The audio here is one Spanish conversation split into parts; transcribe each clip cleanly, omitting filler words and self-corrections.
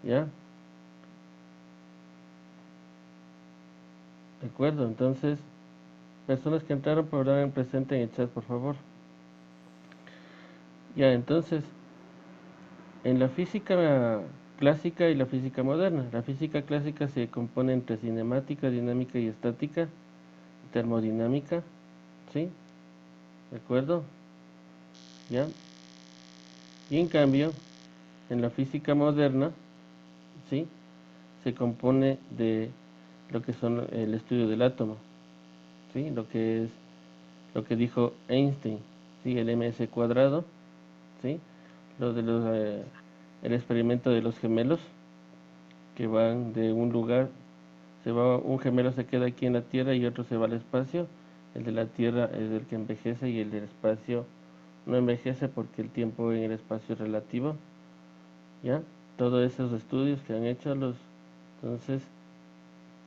¿ya? De acuerdo, entonces, personas que entraron por hablar en presente en el chat, por favor. Ya, entonces, en la física clásica y la física moderna. La física clásica se compone entre cinemática, dinámica y estática, termodinámica, ¿sí? ¿De acuerdo? ¿Ya? Y en cambio, en la física moderna, ¿sí? Se compone de lo que son el estudio del átomo, ¿sí? Lo que dijo Einstein, ¿sí? El ms cuadrado, ¿sí? Lo de el experimento de los gemelos que van de un lugar, un gemelo se queda aquí en la Tierra y otro se va al espacio. El de la Tierra es el que envejece y el del espacio no envejece porque el tiempo en el espacio es relativo, ¿ya? Todos esos estudios que han hecho entonces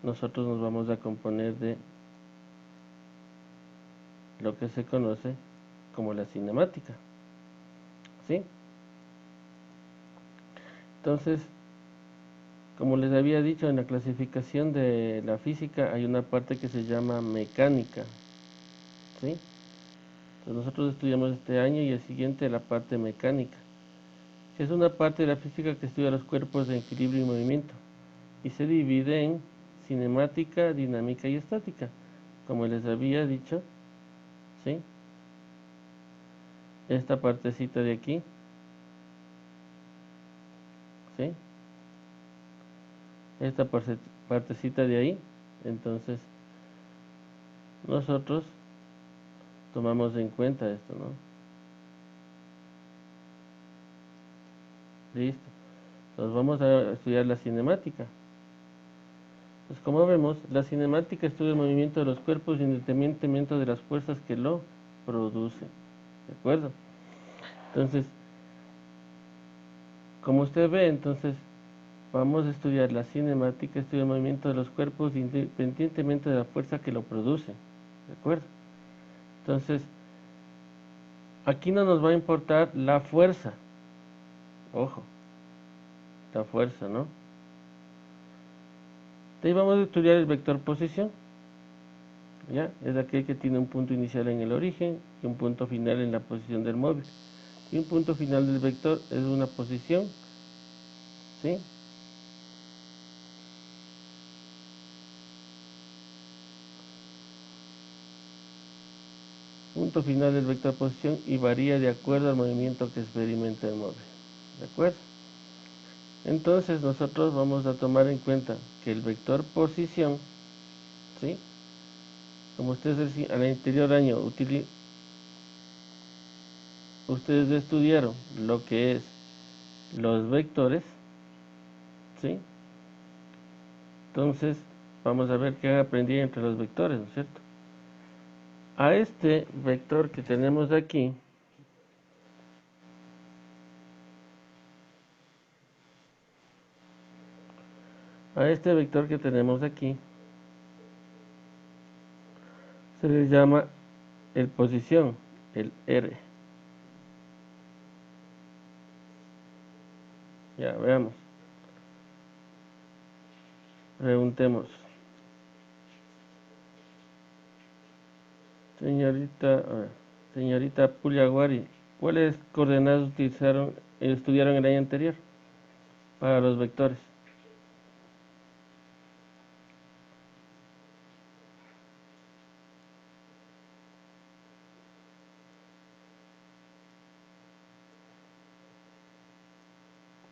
nosotros nos vamos a componer de lo que se conoce como la cinemática, ¿sí? Entonces, como les había dicho, en la clasificación de la física hay una parte que se llama mecánica, ¿sí? Entonces nosotros estudiamos este año y el siguiente la parte mecánica, que es una parte de la física que estudia los cuerpos de equilibrio y movimiento, y se divide en cinemática, dinámica y estática, como les había dicho, ¿sí? Esta partecita de aquí, ¿sí? Esta partecita de ahí, entonces nosotros tomamos en cuenta esto, ¿no? Listo. Entonces vamos a estudiar la cinemática. Pues como vemos, la cinemática estudia el movimiento de los cuerpos independientemente de las fuerzas que lo producen. ¿De acuerdo? Entonces, como usted ve, entonces vamos a estudiar la cinemática, estudia el movimiento de los cuerpos independientemente de la fuerza que lo produce. ¿De acuerdo? Entonces, aquí no nos va a importar la fuerza. Ojo, la fuerza, ¿no? De ahí vamos a estudiar el vector posición. ¿Ya? Es aquel que tiene un punto inicial en el origen y un punto final en la posición del móvil. Y un punto final del vector es una posición, ¿sí? Punto final del vector posición y varía de acuerdo al movimiento que experimenta el móvil. ¿De acuerdo? Entonces nosotros vamos a tomar en cuenta que el vector posición, ¿sí? Como ustedes al anterior año ustedes estudiaron lo que es los vectores, ¿sí? Entonces vamos a ver qué han aprendido entre los vectores, ¿no es cierto? A este vector que tenemos aquí, a este vector que tenemos aquí, se le llama el posición, el R. Ya, veamos. Preguntemos. Señorita Puliaguari, ¿cuáles coordenadas estudiaron el año anterior para los vectores?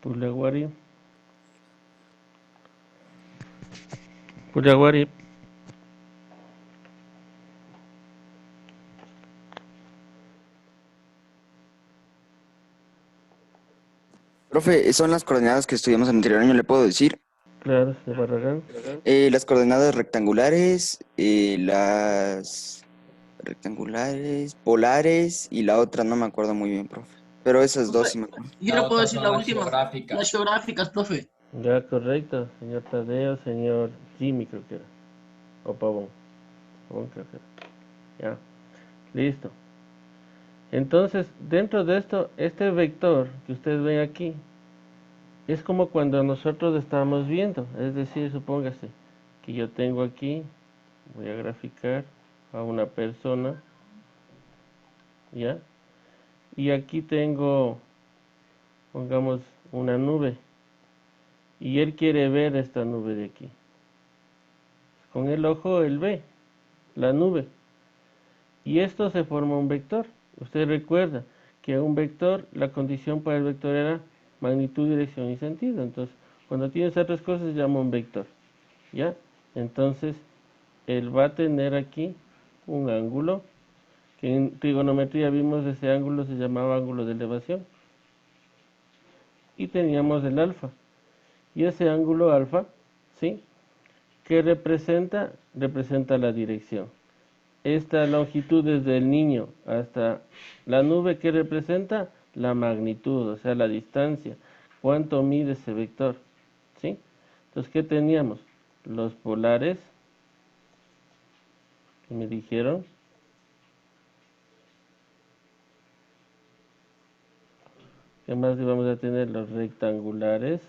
Puliaguari. Puliaguari. Profe, son las coordenadas que estudiamos el anterior año, ¿le puedo decir? Claro, de Barragán. Las coordenadas rectangulares, las rectangulares, polares y la otra no me acuerdo muy bien, profe. Pero esas dos sí Profe, me acuerdo. yo La le puedo otra decir son la las última. Las geográficas. geográficas, profe. Ya, correcto, señor Tadeo, señor Jimmy creo que era. O Pavón. Pavón creo que era. Ya, listo. Entonces, dentro de esto, este vector que ustedes ven aquí, Es como cuando nosotros estamos viendo, es decir, supóngase que yo tengo aquí, voy a graficar a una persona, ¿ya? Y aquí tengo, pongamos, una nube, y él quiere ver esta nube de aquí. Con el ojo él ve la nube, y esto se forma un vector. Usted recuerda que un vector, la condición para el vector era magnitud, dirección y sentido. Entonces, cuando tiene esas tres cosas se llama un vector, ¿ya? Entonces, él va a tener aquí un ángulo, que en trigonometría vimos ese ángulo se llamaba ángulo de elevación, y teníamos el alfa. Y ese ángulo alfa, ¿sí? ¿Qué representa? Representa la dirección. Esta longitud desde el niño hasta la nube, ¿qué representa? La magnitud, o sea, la distancia. ¿Cuánto mide ese vector? ¿Sí? Entonces, ¿qué teníamos? Los polares, que me dijeron. ¿Qué más íbamos a tener? Los rectangulares,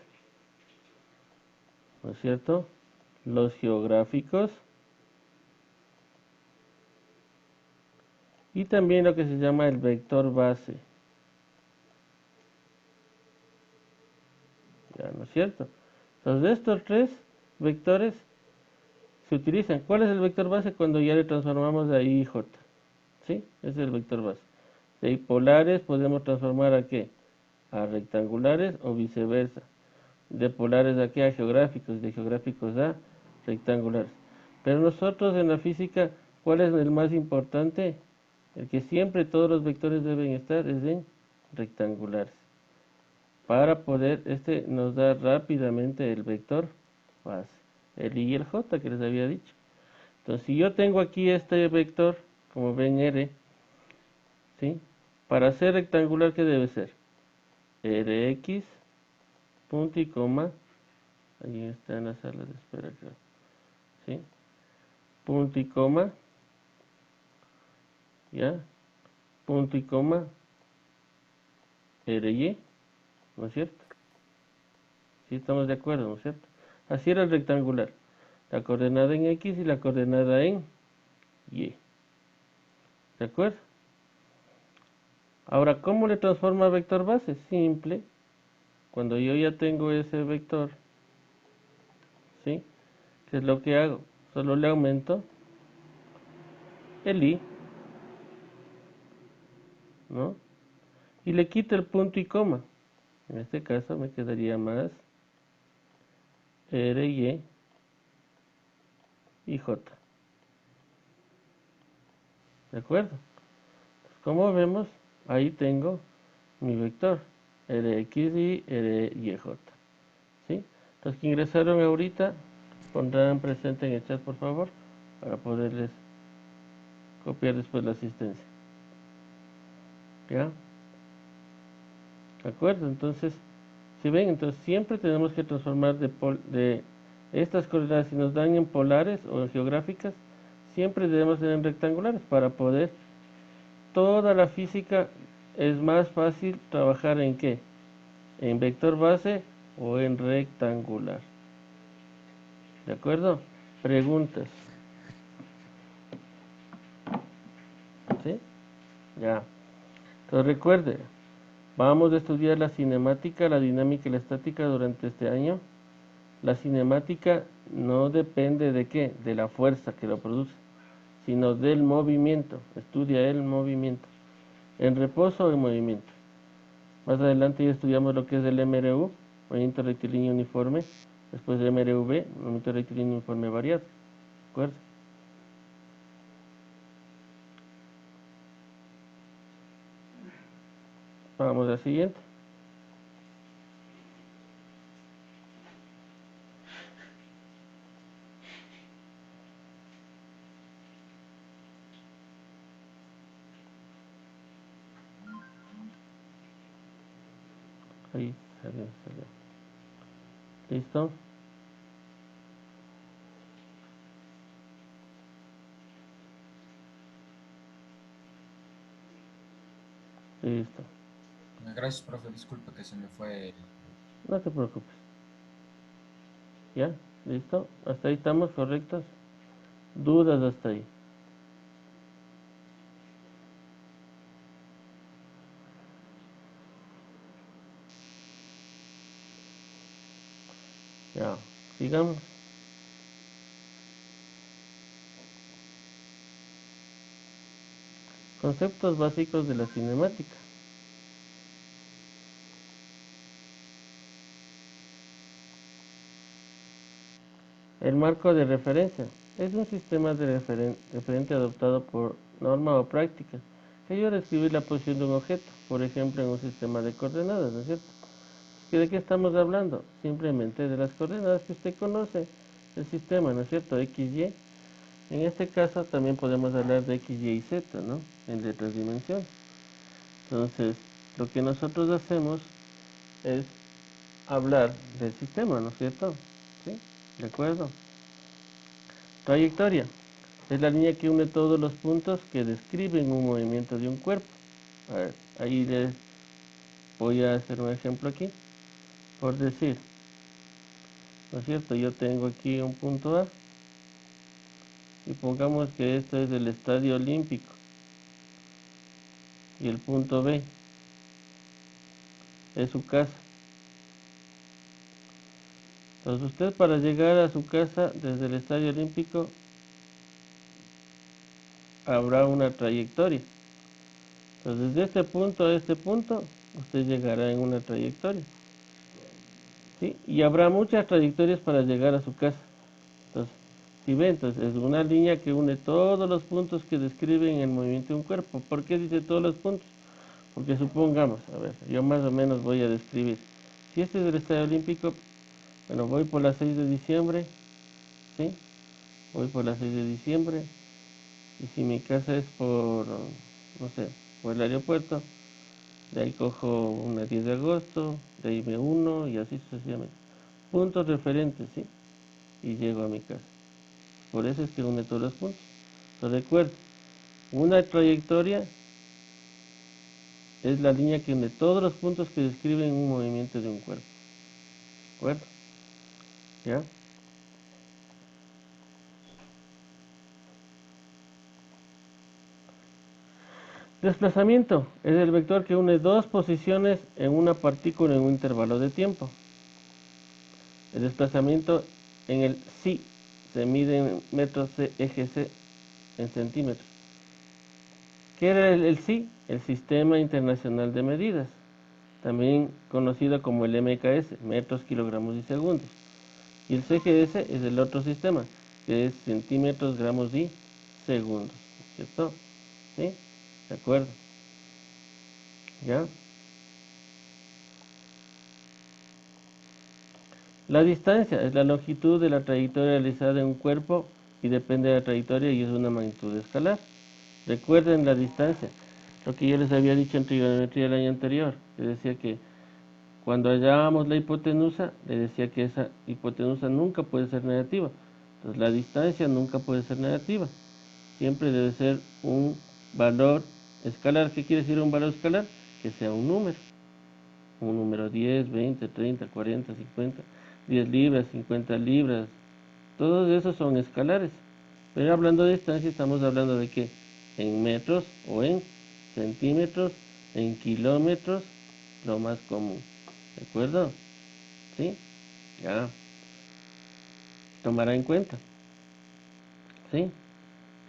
¿no es cierto? Los geográficos y también lo que se llama el vector base, ¿ya? ¿No es cierto? Entonces, estos tres vectores se utilizan. ¿Cuál es el vector base? Cuando ya le transformamos de ahí j, ¿sí? Ese es el vector base. De ahí polares podemos transformar a qué? A rectangulares o viceversa. De polares a qué? A geográficos, de geográficos a rectangulares. Pero nosotros en la física, ¿cuál es el más importante? El que siempre todos los vectores deben estar es en rectangulares. Para poder, nos da rápidamente el vector base, el I y el J que les había dicho. Entonces, si yo tengo aquí este vector, como ven R, ¿sí? Para ser rectangular, ¿qué debe ser? Rx, punto y coma, ahí está en la sala de espera, creo, ¿sí? Punto y coma, ¿ya? Punto y coma, Ry, ¿no es cierto? Sí, estamos de acuerdo, ¿no es cierto? Así era el rectangular. La coordenada en X y la coordenada en Y. ¿De acuerdo? Ahora, ¿cómo le transforma a vector base? Simple. Cuando yo ya tengo ese vector, ¿sí? ¿Qué es lo que hago? Solo le aumento el I, ¿no? Y le quito el punto y coma. En este caso me quedaría más R, y J. ¿De acuerdo? Como vemos, ahí tengo mi vector Rx y Ryj. ¿Sí? Los que ingresaron ahorita pondrán presente en el chat, por favor, para poderles copiar después la asistencia. ¿Ya? ¿De acuerdo? Entonces, si ven, entonces siempre tenemos que transformar de estas coordenadas, si nos dan en polares o en geográficas, siempre debemos ser en rectangulares para poder. Toda la física es más fácil trabajar en qué? En vector base o en rectangular. ¿De acuerdo? Preguntas. ¿Sí? Ya. Entonces recuerde, vamos a estudiar la cinemática, la dinámica y la estática durante este año. La cinemática no depende de qué, de la fuerza que lo produce, sino del movimiento. Estudia el movimiento. En reposo o en movimiento. Más adelante ya estudiamos lo que es el MRU, movimiento rectilíneo uniforme. Después de MRV, movimiento rectilíneo uniforme variado. ¿De acuerdo? Vamos al siguiente. Ahí salió, salió. ¿Listo? Listo. Gracias, profe. Disculpe que se me fue. No te preocupes. ¿Ya? ¿Listo? ¿Hasta ahí estamos correctos? ¿Dudas hasta ahí? Ya, sigamos. Conceptos básicos de la cinemática. El marco de referencia es un sistema de referente adoptado por norma o práctica que ayuda a describir la posición de un objeto, por ejemplo en un sistema de coordenadas, ¿no es cierto? ¿De qué estamos hablando? Simplemente de las coordenadas que usted conoce del sistema, ¿no es cierto? X, Y. En este caso también podemos hablar de X, Y y Z, ¿no? En letras dimensiones. Entonces, lo que nosotros hacemos es hablar del sistema, ¿no es cierto? ¿Sí? ¿De acuerdo? Trayectoria. Es la línea que une todos los puntos que describen un movimiento de un cuerpo. A ver, ahí les voy a hacer un ejemplo aquí. Por decir, ¿no es cierto? Yo tengo aquí un punto A y pongamos que esto es el Estadio Olímpico y el punto B es su casa. Entonces usted para llegar a su casa desde el Estadio Olímpico habrá una trayectoria. Entonces desde este punto a este punto usted llegará en una trayectoria. ¿Sí? Y habrá muchas trayectorias para llegar a su casa. Entonces, si ven, entonces es una línea que une todos los puntos que describen el movimiento de un cuerpo. ¿Por qué dice todos los puntos? Porque supongamos, a ver, yo más o menos voy a describir. Si este es el Estadio Olímpico, bueno, voy por la 6 de diciembre, ¿sí? Voy por la 6 de diciembre. Y si mi casa es por, no sé, por el aeropuerto, de ahí cojo una 10 de agosto, de ahí me uno y así sucesivamente. Puntos referentes, ¿sí? Y llego a mi casa. Por eso es que une todos los puntos. Entonces recuerda, una trayectoria es la línea que une todos los puntos que describen un movimiento de un cuerpo. ¿De acuerdo? ¿Ya? Desplazamiento es el vector que une dos posiciones en una partícula en un intervalo de tiempo. El desplazamiento en el psi se mide en metros eje C en centímetros. ¿Qué era el psi? El Sistema Internacional de Medidas, también conocido como el MKS, metros, kilogramos y segundos. Y el CGS es el otro sistema, que es centímetros, gramos y segundos. ¿Cierto? ¿Sí? ¿De acuerdo? ¿Ya? La distancia es la longitud de la trayectoria realizada en un cuerpo y depende de la trayectoria y es una magnitud escalar. Recuerden la distancia, lo que yo les había dicho en trigonometría el año anterior. Les decía que cuando hallábamos la hipotenusa, les decía que esa hipotenusa nunca puede ser negativa. Entonces la distancia nunca puede ser negativa. Siempre debe ser un valor escalar. ¿Qué quiere decir un valor escalar? Que sea un número. Un número 10, 20, 30, 40, 50, 10 libras, 50 libras. Todos esos son escalares. Pero hablando de distancia, estamos hablando de que en metros o en centímetros, en kilómetros, lo más común. ¿De acuerdo? ¿Sí? Ya. Tomará en cuenta. ¿Sí?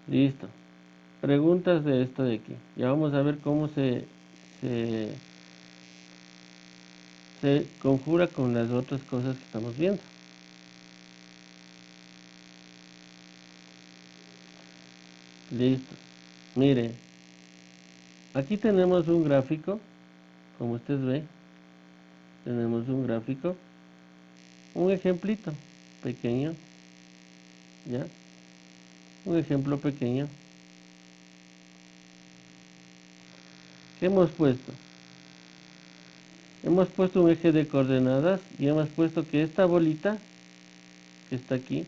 Listo. Preguntas de esto de aquí. Ya vamos a ver cómo se, se conjura con las otras cosas que estamos viendo. Listo. Mire, aquí tenemos un gráfico, como usted ve, tenemos un gráfico, un ejemplito pequeño, ¿ya? Un ejemplo pequeño. ¿Qué hemos puesto? Hemos puesto un eje de coordenadas y hemos puesto que esta bolita que está aquí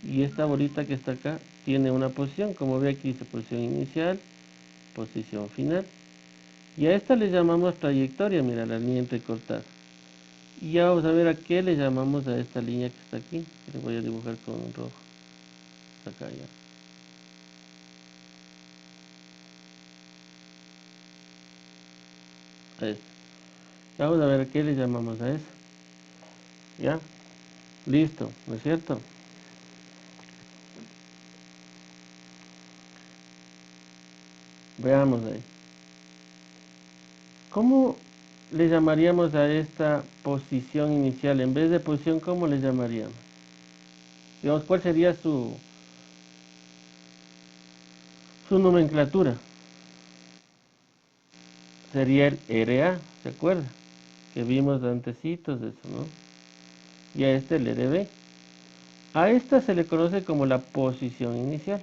y esta bolita que está acá tiene una posición, como ve aquí dice posición inicial, posición final. Y a esta le llamamos trayectoria, mira, la línea entrecortada. Y ya vamos a ver a qué le llamamos a esta línea que está aquí. Le voy a dibujar con rojo. Acá ya. A esta. Vamos a ver a qué le llamamos a eso. ¿Ya? Listo, ¿no es cierto? Veamos ahí. ¿Cómo le llamaríamos a esta posición inicial? En vez de posición, ¿cómo le llamaríamos? Digamos, ¿cuál sería su nomenclatura? Sería el RA, ¿se acuerda? Que vimos antecitos de eso, ¿no? Y a este el RB. A esta se le conoce como la posición inicial.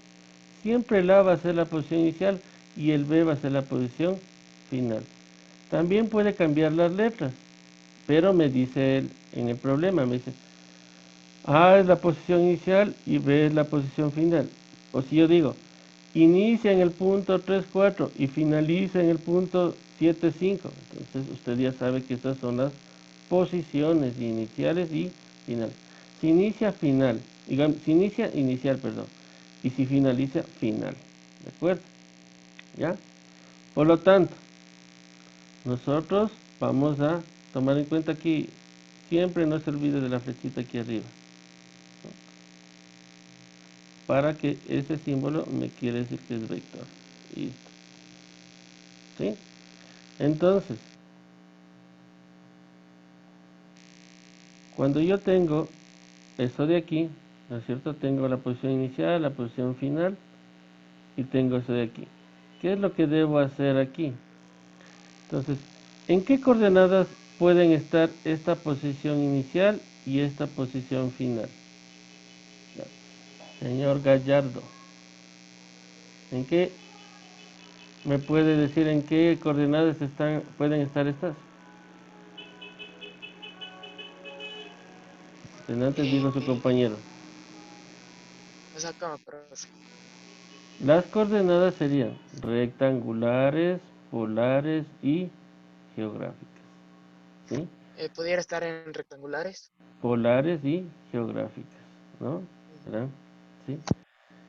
Siempre el A va a ser la posición inicial y el B va a ser la posición final. También puede cambiar las letras, pero me dice él en el problema, me dice A es la posición inicial y B es la posición final. O si yo digo, inicia en el punto 3,4 y finaliza en el punto 7,5. Entonces usted ya sabe que estas son las posiciones iniciales y finales. Si inicia final, digamos, si inicia inicial, perdón, y si finaliza final. ¿De acuerdo? ¿Ya? Por lo tanto, nosotros vamos a tomar en cuenta aquí, siempre no se olvide de la flechita aquí arriba, para que ese símbolo me quiere decir que es vector. Listo. ¿Sí? Entonces, cuando yo tengo eso de aquí, ¿no es cierto? Tengo la posición inicial, la posición final y tengo eso de aquí. ¿Qué es lo que debo hacer aquí? Entonces, ¿en qué coordenadas pueden estar esta posición inicial y esta posición final? Ya. Señor Gallardo, ¿en qué me puede decir en qué coordenadas pueden estar estas? Antes dijo su Eh, compañero. o sea, ¿cómo, profe? Las coordenadas serían rectangulares, polares y geográficas. ¿Sí? ¿Pudiera estar en rectangulares? Polares y geográficas, ¿no? Ujú. ¿Verdad? ¿Sí?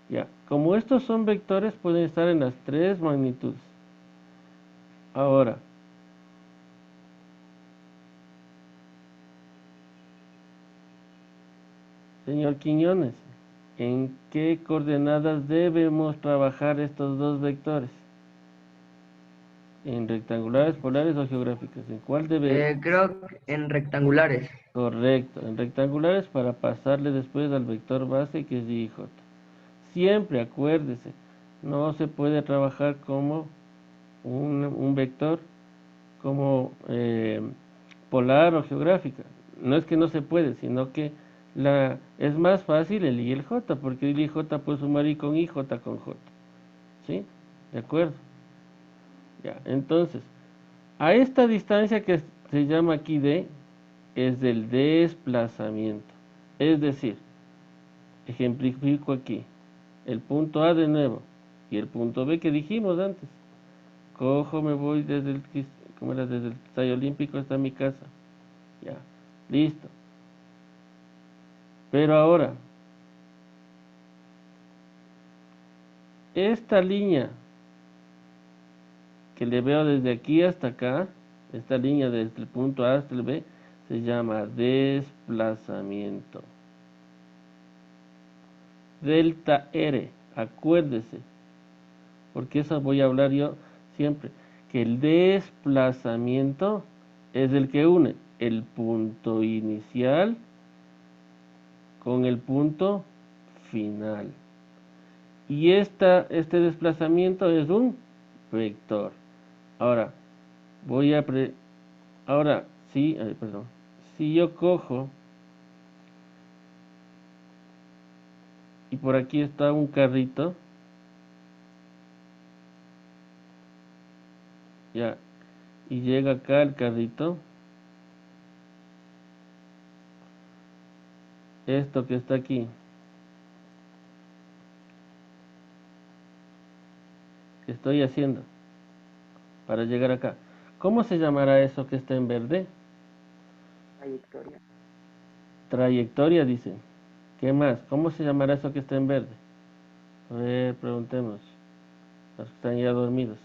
Ya. Como estos son vectores, pueden estar en las tres magnitudes. Ahora, señor Quiñones, ¿en qué coordenadas debemos trabajar estos dos vectores? ¿En rectangulares, polares o geográficas? ¿En cuál debe? Creo que en rectangulares. Correcto, en rectangulares para pasarle después al vector base que es y j. Siempre acuérdese, no se puede trabajar como un vector como polar o geográfica. No es que no se puede, sino que es más fácil el I y el J, porque el I y J puede sumar I con I, J con J. ¿Sí? ¿De acuerdo? Ya, entonces, a esta distancia que se llama aquí D, es del desplazamiento. Es decir, ejemplifico aquí, el punto A de nuevo y el punto B que dijimos antes. Cojo, me voy desde el Estadio Olímpico hasta mi casa. Ya, listo. Pero ahora, esta línea que le veo desde aquí hasta acá, esta línea desde el punto A hasta el B, se llama desplazamiento. Delta R, acuérdese, porque eso voy a hablar yo siempre, que el desplazamiento es el que une el punto inicial con el punto final. Y este desplazamiento es un vector. Ahora, voy a... Ahora, sí, perdón. Si yo cojo y por aquí está un carrito, ya, y llega acá el carrito, esto que está aquí, ¿qué estoy haciendo? para llegar acá. ¿Cómo se llamará eso que está en verde? Trayectoria. Trayectoria, dicen. ¿Qué más? ¿Cómo se llamará eso que está en verde? A ver, preguntemos. Los que están ya dormidos.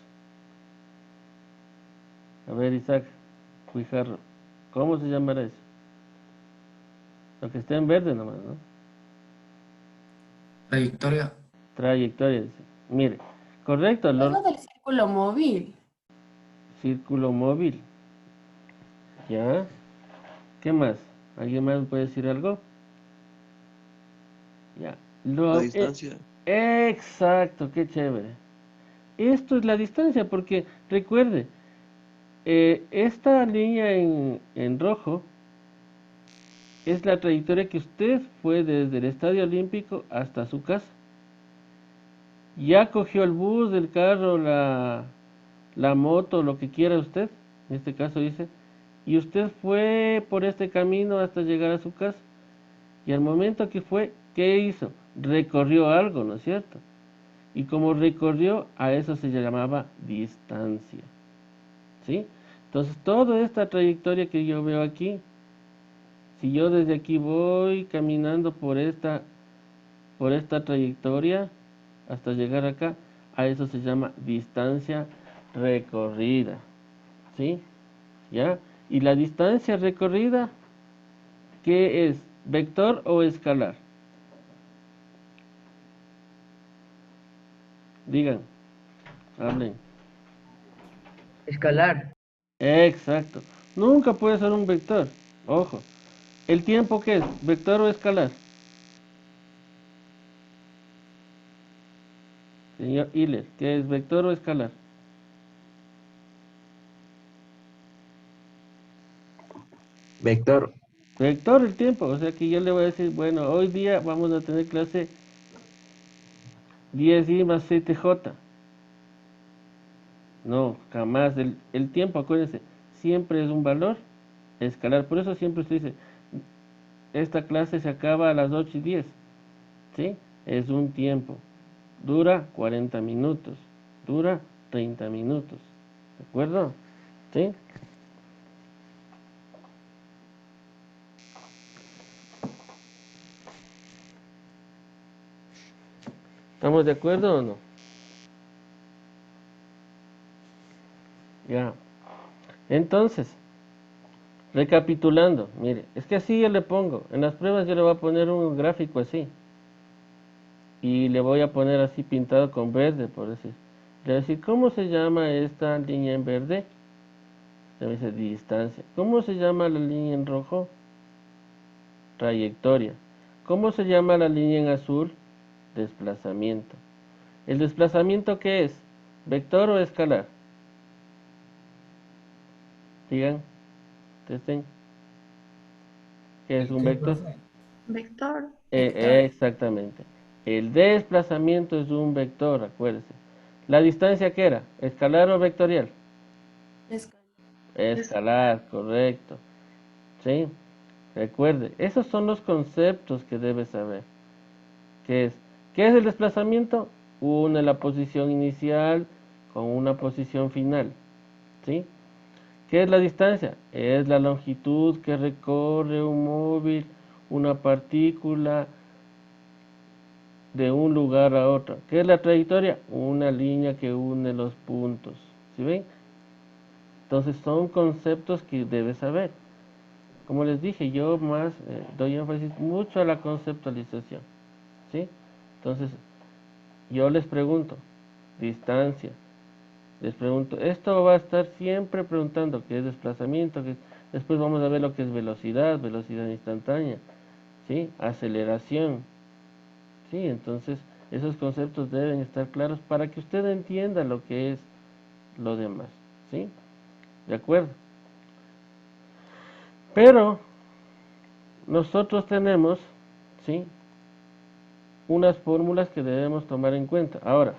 A ver, Isaac, Guijarro, ¿cómo se llamará eso? Lo que está en verde nomás, ¿no? Trayectoria. Trayectoria, dice. Mire, correcto, Es lo del círculo móvil. círculo móvil. ¿Ya? ¿Qué más? ¿Alguien más puede decir algo? Ya. La distancia. Exacto, qué chévere. Esto es la distancia, porque recuerde, esta línea en rojo es la trayectoria que usted fue desde el Estadio Olímpico hasta su casa. Ya cogió el bus, el carro, la moto, lo que quiera usted, en este caso dice, y usted fue por este camino hasta llegar a su casa. Y al momento que fue, ¿qué hizo? Recorrió algo, ¿no es cierto? Y como recorrió, a eso se llamaba distancia. ¿Sí? Entonces, toda esta trayectoria que yo veo aquí, si yo desde aquí voy caminando por esta trayectoria hasta llegar acá, a eso se llama distancia recorrida. ¿Sí? ¿Ya? Y la distancia recorrida, ¿qué es? ¿Vector o escalar? Digan, hablen. Escalar. Exacto. Nunca puede ser un vector. Ojo. ¿El tiempo qué es? ¿Vector o escalar? Señor Hiller, ¿qué es vector o escalar? Vector. Vector el tiempo. O sea que yo le voy a decir, bueno, hoy día vamos a tener clase 10i más 7j. No, jamás. El tiempo, acuérdense, siempre es un valor escalar. Por eso siempre usted dice, esta clase se acaba a las 8:10. ¿Sí? Es un tiempo. Dura 40 minutos. Dura 30 minutos. ¿De acuerdo? ¿Sí? ¿Estamos de acuerdo o no? Ya. Entonces, recapitulando, mire, es que así yo le pongo. En las pruebas yo le voy a poner un gráfico así. Y le voy a poner así pintado con verde, por decir. Le voy a decir, ¿cómo se llama esta línea en verde? Le voy a decir distancia. ¿Cómo se llama la línea en rojo? Trayectoria. ¿Cómo se llama la línea en azul? Desplazamiento. ¿El desplazamiento qué es? ¿Vector o escalar? Digan, testen. ¿Qué es ¿El un qué, vector? profe? Vector. Exactamente. El desplazamiento es un vector, acuérdese. ¿La distancia qué era? ¿Escalar o vectorial? Escalar. Escalar, correcto. ¿Sí? Recuerde, esos son los conceptos que debe saber. ¿Qué es? ¿Qué es el desplazamiento? Une la posición inicial con una posición final. ¿Sí? ¿Qué es la distancia? Es la longitud que recorre un móvil, una partícula de un lugar a otro. ¿Qué es la trayectoria? Una línea que une los puntos. ¿Sí ven? Entonces son conceptos que debes saber. Como les dije, yo más doy énfasis mucho a la conceptualización. ¿Sí? Entonces, yo les pregunto, distancia. Les pregunto, esto va a estar siempre preguntando qué es desplazamiento, después vamos a ver lo que es velocidad, velocidad instantánea, ¿sí? Aceleración, ¿sí? Entonces, esos conceptos deben estar claros para que usted entienda lo que es lo demás, ¿sí? ¿De acuerdo? Pero nosotros tenemos, ¿sí? Unas fórmulas que debemos tomar en cuenta. Ahora,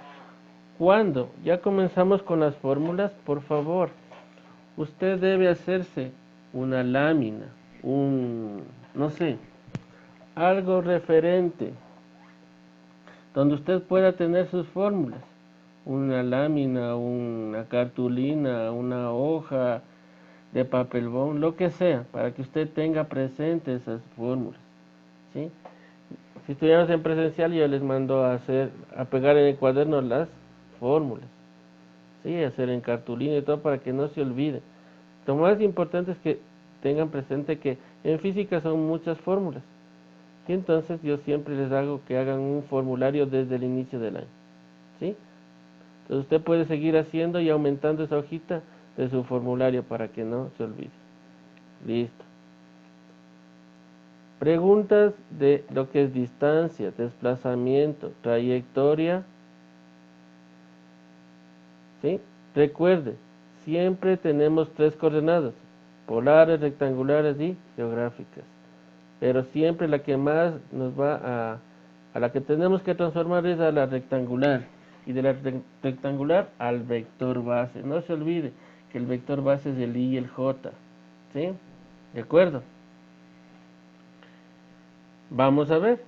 cuando ya comenzamos con las fórmulas, por favor, usted debe hacerse una lámina, no sé, algo referente, donde usted pueda tener sus fórmulas. una lámina, una cartulina, una hoja de papel bond, lo que sea, para que usted tenga presente esas fórmulas, ¿sí? Si estudiamos en presencial, yo les mando a pegar en el cuaderno las fórmulas, ¿sí? Hacer en cartulina y todo para que no se olvide. Lo más importante es que tengan presente que en física son muchas fórmulas. Y entonces yo siempre les hago que hagan un formulario desde el inicio del año, ¿sí? Entonces usted puede seguir haciendo y aumentando esa hojita de su formulario para que no se olvide. Listo. Preguntas de lo que es distancia, desplazamiento, trayectoria, ¿sí? Recuerde, siempre tenemos tres coordenadas, polares, rectangulares y geográficas. Pero siempre la que más nos va a la que tenemos que transformar es a la rectangular. Y de la rectangular al vector base. No se olvide que el vector base es el I y el J. ¿Sí? ¿De acuerdo? Vamos a ver.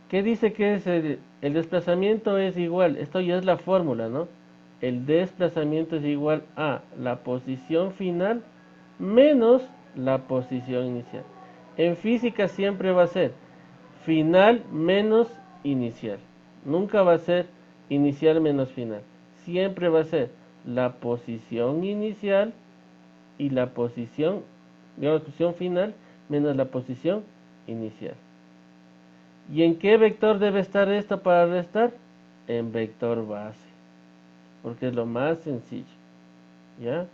¿Qué dice que es el desplazamiento es igual? Esto ya es la fórmula, ¿no? El desplazamiento es igual a la posición final menos la posición inicial. En física siempre va a ser final menos inicial. Nunca va a ser inicial menos final. Siempre va a ser la posición inicial y la posición, digamos, posición final menos la posición inicial. ¿Y en qué vector debe estar esto para restar? En vector base, porque es lo más sencillo, ¿ya?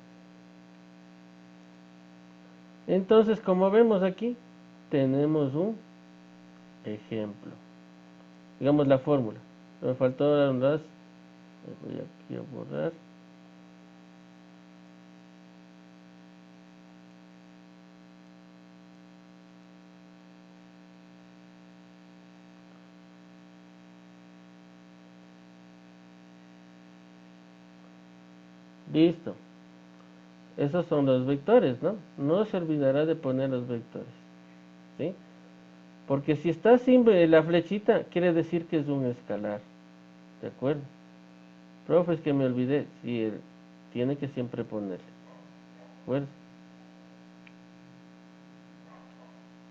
Entonces, como vemos aquí, tenemos un ejemplo. Digamos la fórmula. Me faltó dar un ras. Voy aquí a borrar. Listo. Esos son los vectores, ¿no? No se olvidará de poner los vectores, ¿sí? Porque si está sin la flechita, quiere decir que es un escalar, ¿de acuerdo? Profe, es que me olvidé. Sí, tiene que siempre ponerle, ¿de acuerdo?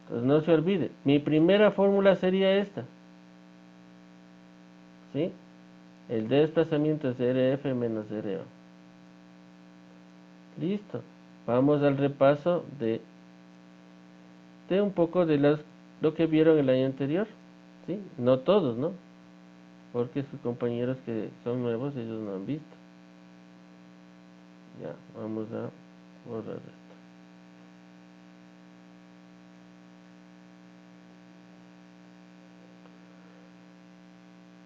Entonces no se olvide. Mi primera fórmula sería esta, ¿sí? El desplazamiento es RF menos RO. Listo. Vamos al repaso de un poco de lo que vieron el año anterior, ¿sí? No todos, ¿no? Porque sus compañeros que son nuevos, ellos no han visto. Ya, vamos a borrar esto.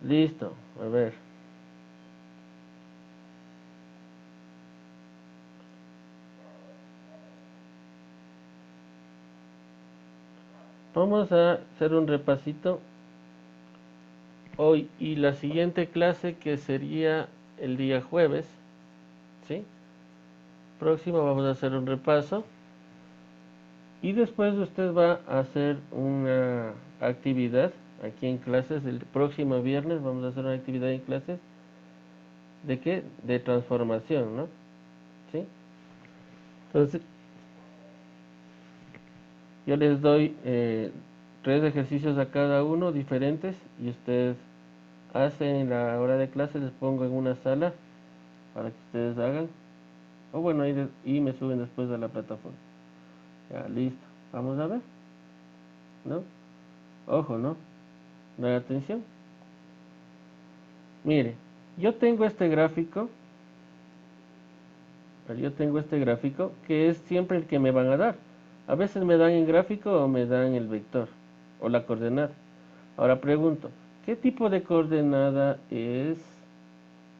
Listo, a ver. Vamos a hacer un repasito hoy y la siguiente clase que sería el día jueves, ¿sí? Próximo vamos a hacer un repaso y después usted va a hacer una actividad aquí en clases. El próximo viernes vamos a hacer una actividad en clases. ¿De qué? De transformación, ¿no? ¿Sí? Entonces, yo les doy 3 ejercicios a cada uno diferentes y ustedes hacen en la hora de clase, les pongo en una sala para que ustedes hagan. O bueno, y me suben después a la plataforma. Ya, listo. Vamos a ver, ¿no? Ojo, ¿no? ¿No hay atención? Mire, yo tengo este gráfico. Yo tengo este gráfico que es siempre el que me van a dar. A veces me dan el gráfico o me dan el vector o la coordenada. Ahora pregunto, ¿qué tipo de coordenada es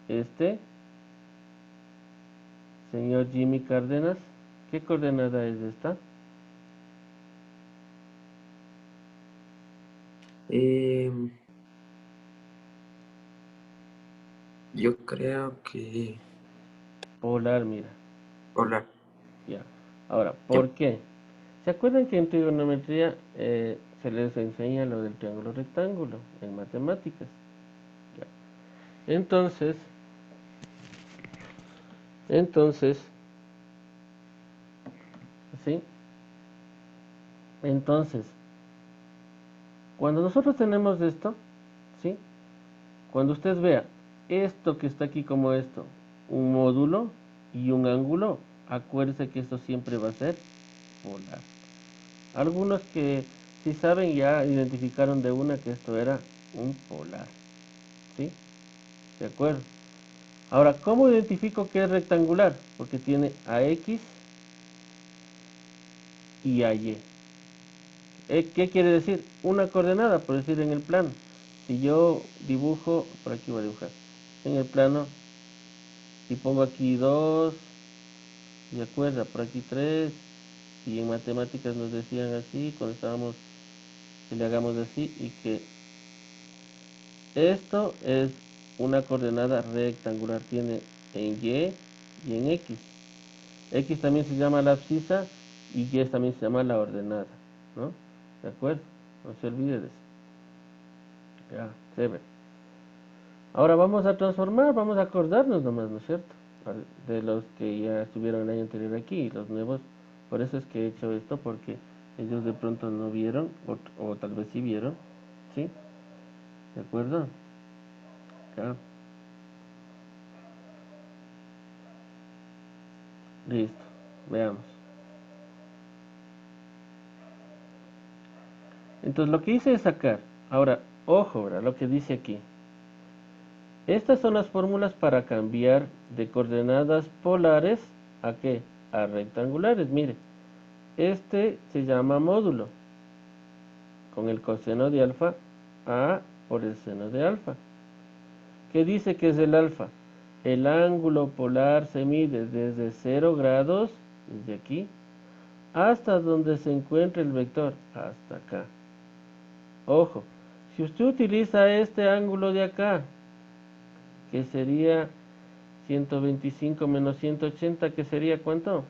este? Señor Jimmy Cárdenas, ¿qué coordenada es esta? Eh, yo creo que Polar, mira. polar. Ya. Ahora, Ya. ¿por qué? ¿Se acuerdan que en trigonometría se les enseña lo del triángulo rectángulo en matemáticas. Ya. Entonces, ¿sí? Entonces, cuando nosotros tenemos esto, ¿sí? Cuando usted vea esto que está aquí como esto, un módulo y un ángulo, acuérdese que esto siempre va a ser polar. Algunos que si saben ya identificaron de una que esto era un polar, ¿sí? ¿De acuerdo? Ahora, ¿cómo identifico que es rectangular? Porque tiene a X y a Y. ¿Qué quiere decir? Una coordenada, por decir en el plano. Si yo dibujo, por aquí voy a dibujar, en el plano, y pongo aquí 2, ¿de acuerdo? Por aquí 3, y en matemáticas nos decían así, cuando estábamos, que le hagamos así, y que esto es una coordenada rectangular, tiene en Y y en X. X también se llama la abscisa y Y también se llama la ordenada, ¿no? ¿De acuerdo? No se olvide de eso. Ya, se ve. Ahora vamos a transformar, vamos a acordarnos nomás, ¿no es cierto? De los que ya estuvieron el año anterior aquí y los nuevos. Por eso es que he hecho esto, porque ellos de pronto no vieron, o tal vez sí vieron, ¿sí? ¿De acuerdo? Claro. Listo, veamos. Entonces lo que hice es sacar. Ahora, ojo, ¿verdad? Lo que dice aquí. Estas son las fórmulas para cambiar de coordenadas polares a ¿qué? A rectangulares. Mire, este se llama módulo, con el coseno de alfa a por el seno de alfa. ¿Qué dice que es el alfa? El ángulo polar se mide desde 0 grados, desde aquí, hasta donde se encuentra el vector, hasta acá. Ojo, si usted utiliza este ángulo de acá, que sería 125 menos 180, que sería ¿cuánto?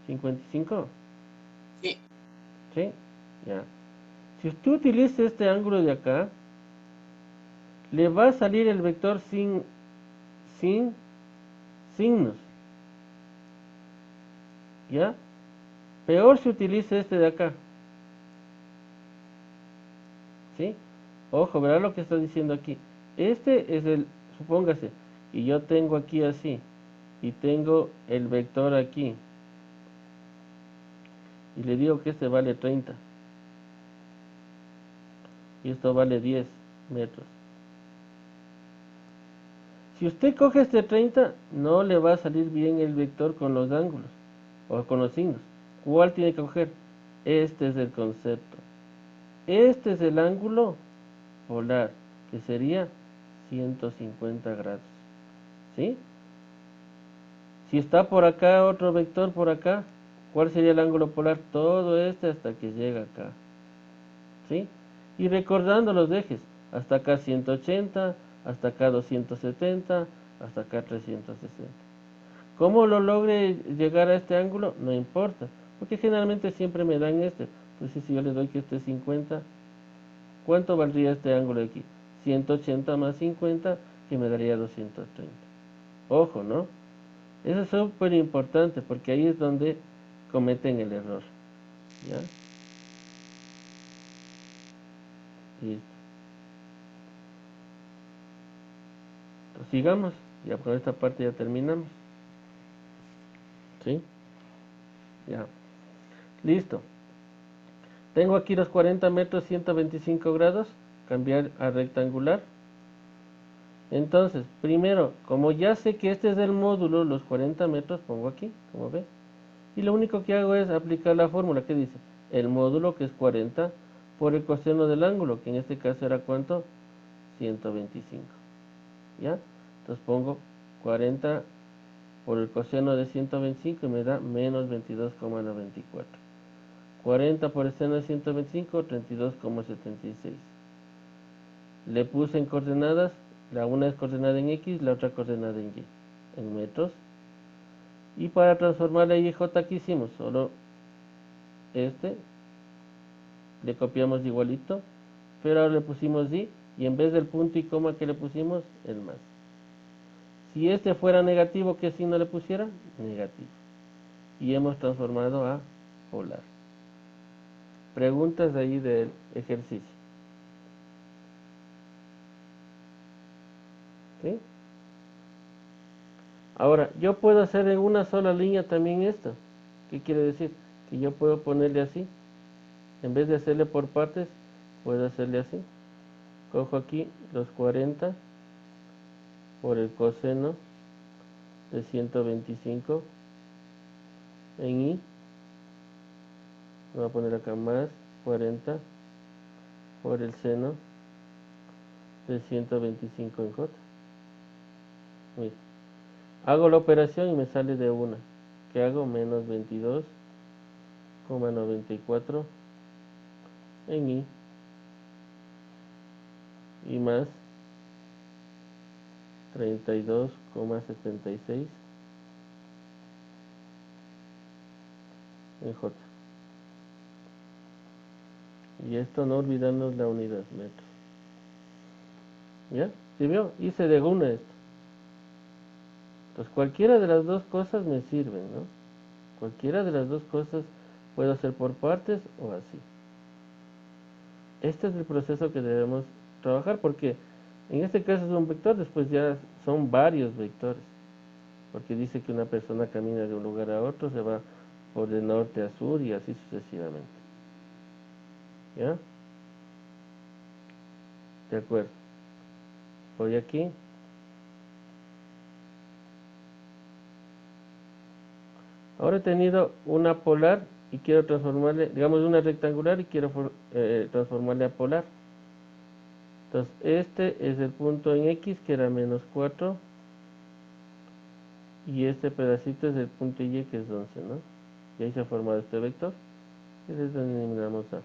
55. Sí. ¿Sí? Ya. Si usted utiliza este ángulo de acá, le va a salir el vector sin signos. ¿Ya? Peor si utiliza este de acá. ¿Sí? Ojo, verá lo que está diciendo aquí. Este es el, supóngase, y yo tengo aquí así, y tengo el vector aquí, y le digo que este vale 30, y esto vale 10 metros. Si usted coge este 30, no le va a salir bien el vector con los ángulos, o con los signos. ¿Cuál tiene que coger? Este es el concepto. Este es el ángulo polar, que sería 150 grados. ¿Sí? Si está por acá otro vector por acá, ¿cuál sería el ángulo polar? Todo este hasta que llega acá. ¿Sí? Y recordando los ejes, hasta acá 180, hasta acá 270, hasta acá 360. ¿Cómo lo logre llegar a este ángulo? No importa, porque generalmente siempre me dan este. Entonces si yo le doy que este es 50, ¿cuánto valdría este ángulo de aquí? 180 más 50, que me daría 230. Ojo, ¿no? Eso es súper importante, porque ahí es donde cometen el error. ¿Ya? Listo. Entonces, sigamos. Ya con esta parte ya terminamos. ¿Sí? Ya. Listo. Tengo aquí los 40 metros, 125 grados. Cambiar a rectangular. Entonces, primero, como ya sé que este es el módulo, los 40 metros, pongo aquí, como ve. Y lo único que hago es aplicar la fórmula que dice el módulo, que es 40, por el coseno del ángulo, que en este caso era ¿cuánto? 125. ¿Ya? Entonces pongo 40 por el coseno de 125 y me da menos 22,94. 40 por el seno de 125, 32,76. Le puse en coordenadas, la una es coordenada en X, la otra coordenada en Y, en metros. Y para transformar la IJ, ¿qué hicimos? Solo este le copiamos igualito, pero ahora le pusimos di, y en vez del punto y coma que le pusimos, el más. Si este fuera negativo, ¿qué signo le pusiera? Negativo. Y hemos transformado a polar. Preguntas ahí del ejercicio. ¿Sí? Ahora, yo puedo hacer en una sola línea también esto. ¿Qué quiere decir? Que yo puedo ponerle así. En vez de hacerle por partes, puedo hacerle así. Cojo aquí los 40 por el coseno de 125 en I. Voy a poner acá más 40 por el seno de 125 en J. Mira. Hago la operación y me sale de una. ¿Qué hago? Menos 22,94 en I. Y más 32,76 en J. Y esto no olvidarnos la unidad metro. ¿Ya? ¿Sí vio? Hice de una esto. Entonces cualquiera de las dos cosas me sirven, ¿no? Cualquiera de las dos cosas puedo hacer por partes o así. Este es el proceso que debemos trabajar porque en este caso es un vector, después ya son varios vectores. Porque dice que una persona camina de un lugar a otro, se va por de norte a sur y así sucesivamente. ¿Ya? De acuerdo. Voy aquí. Ahora he tenido una polar y quiero transformarle, digamos una rectangular y quiero transformarle a polar. Entonces este es el punto en X que era menos 4 y este pedacito es el punto Y que es 11, ¿no? Y ahí se ha formado este vector y desde donde eliminamos A.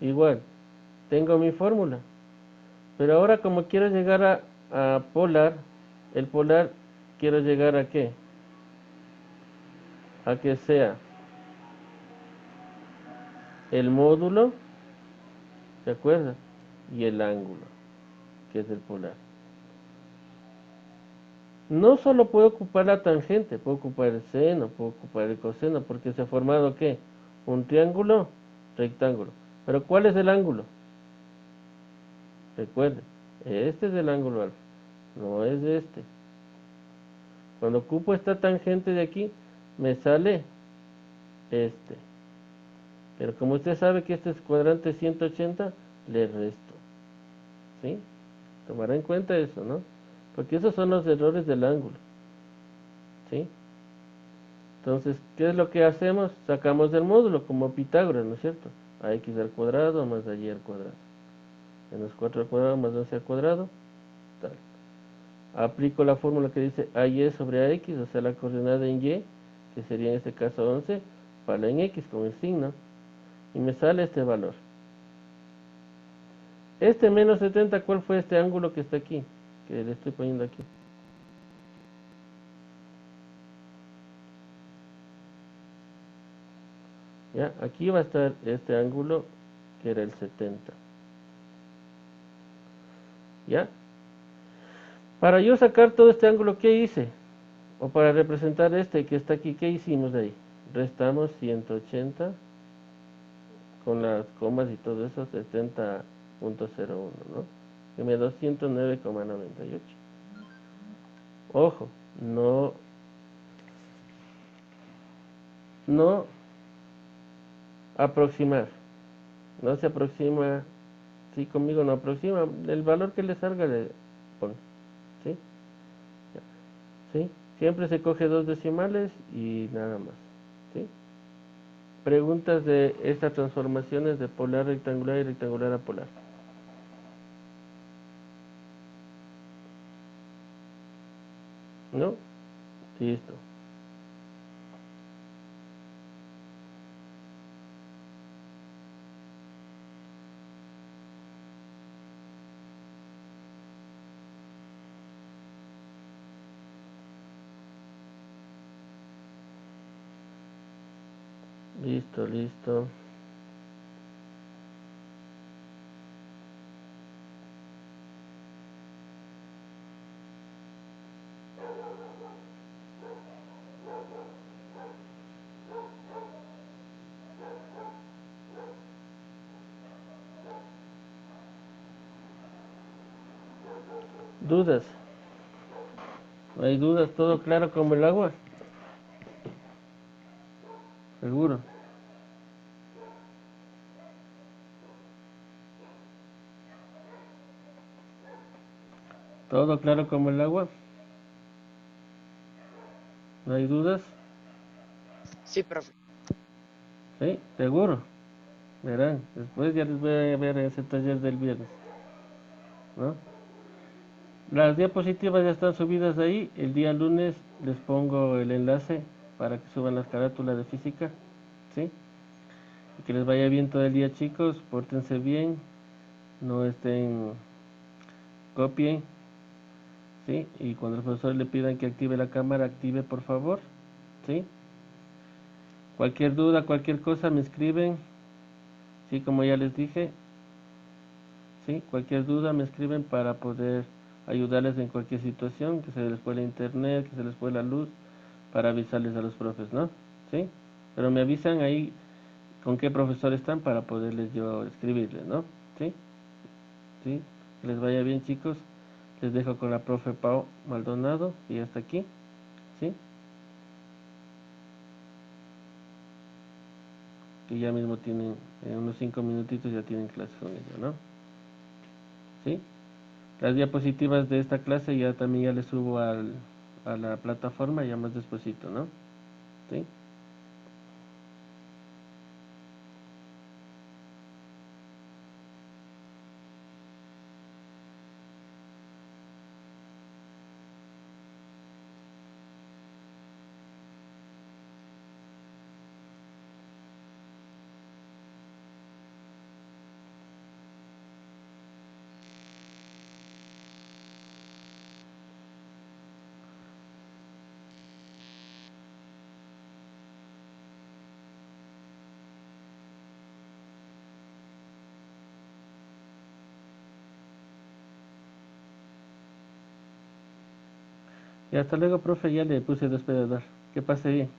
Igual, tengo mi fórmula, pero ahora como quiero llegar a polar, el polar quiero llegar a ¿qué? A que sea el módulo, ¿se acuerda? Y el ángulo, que es el polar. No solo puedo ocupar la tangente, puedo ocupar el seno, puedo ocupar el coseno, porque se ha formado ¿qué? Un triángulo rectángulo. Pero ¿cuál es el ángulo? Recuerden, este es el ángulo alfa, no es este. Cuando ocupo esta tangente de aquí, me sale este. Pero como usted sabe que este es cuadrante 180, le resto. ¿Sí? Tomará en cuenta eso, ¿no? Porque esos son los errores del ángulo. ¿Sí? Entonces, ¿qué es lo que hacemos? Sacamos del módulo, como Pitágoras, ¿no es cierto? Ax al cuadrado más y al cuadrado. Menos 4 al cuadrado más 12 al cuadrado. Tal. Aplico la fórmula que dice AY sobre AX, o sea, la coordenada en Y, que sería en este caso 11, para en X con el signo. Y me sale este valor. Este menos 70, ¿cuál fue este ángulo que está aquí? Que le estoy poniendo aquí. Ya, aquí va a estar este ángulo que era el 70. ¿Ya? Para yo sacar todo este ángulo, ¿qué hice? O para representar este que está aquí, ¿qué hicimos de ahí? Restamos 180 con las comas y todo eso, 70,01, ¿no? Que me da 109,98. Ojo, no aproximar. No se aproxima, sí, conmigo no aproxima. El valor que le salga le pone, ¿sí? Ya, ¿sí? Siempre se coge dos decimales y nada más, ¿sí? Preguntas de estas transformaciones de polar a rectangular y rectangular a polar. ¿No? Listo. Listo, listo. ¿Dudas? ¿No hay dudas? ¿Todo claro como el agua? Seguro. ¿Todo claro como el agua? ¿No hay dudas? Sí, profe. Sí, seguro. Verán, después ya les voy a ver ese taller del viernes, ¿no? Las diapositivas ya están subidas ahí. El día lunes les pongo el enlace para que suban las carátulas de física, ¿sí? Y que les vaya bien todo el día, chicos. Pórtense bien, no estén, copien, ¿sí? Y cuando el profesor le pidan que active la cámara, active por favor, ¿sí? Cualquier duda, cualquier cosa me escriben, ¿sí? Como ya les dije, ¿sí? Cualquier duda me escriben para poder ayudarles en cualquier situación, que se les fue la internet, que se les fue la luz, para avisarles a los profes, ¿no? ¿Sí? Pero me avisan ahí con qué profesor están para poderles yo escribirles, ¿no? ¿Sí? ¿Sí? Que les vaya bien, chicos. Les dejo con la profe Pau Maldonado y hasta aquí, ¿sí? Que ya mismo tienen, en unos 5 minutitos ya tienen clase con ella, ¿no? ¿Sí? Las diapositivas de esta clase ya también ya les subo a la plataforma ya más despuesito, ¿no? ¿Sí? Y hasta luego, profe, ya le puse despedador. Que pase bien.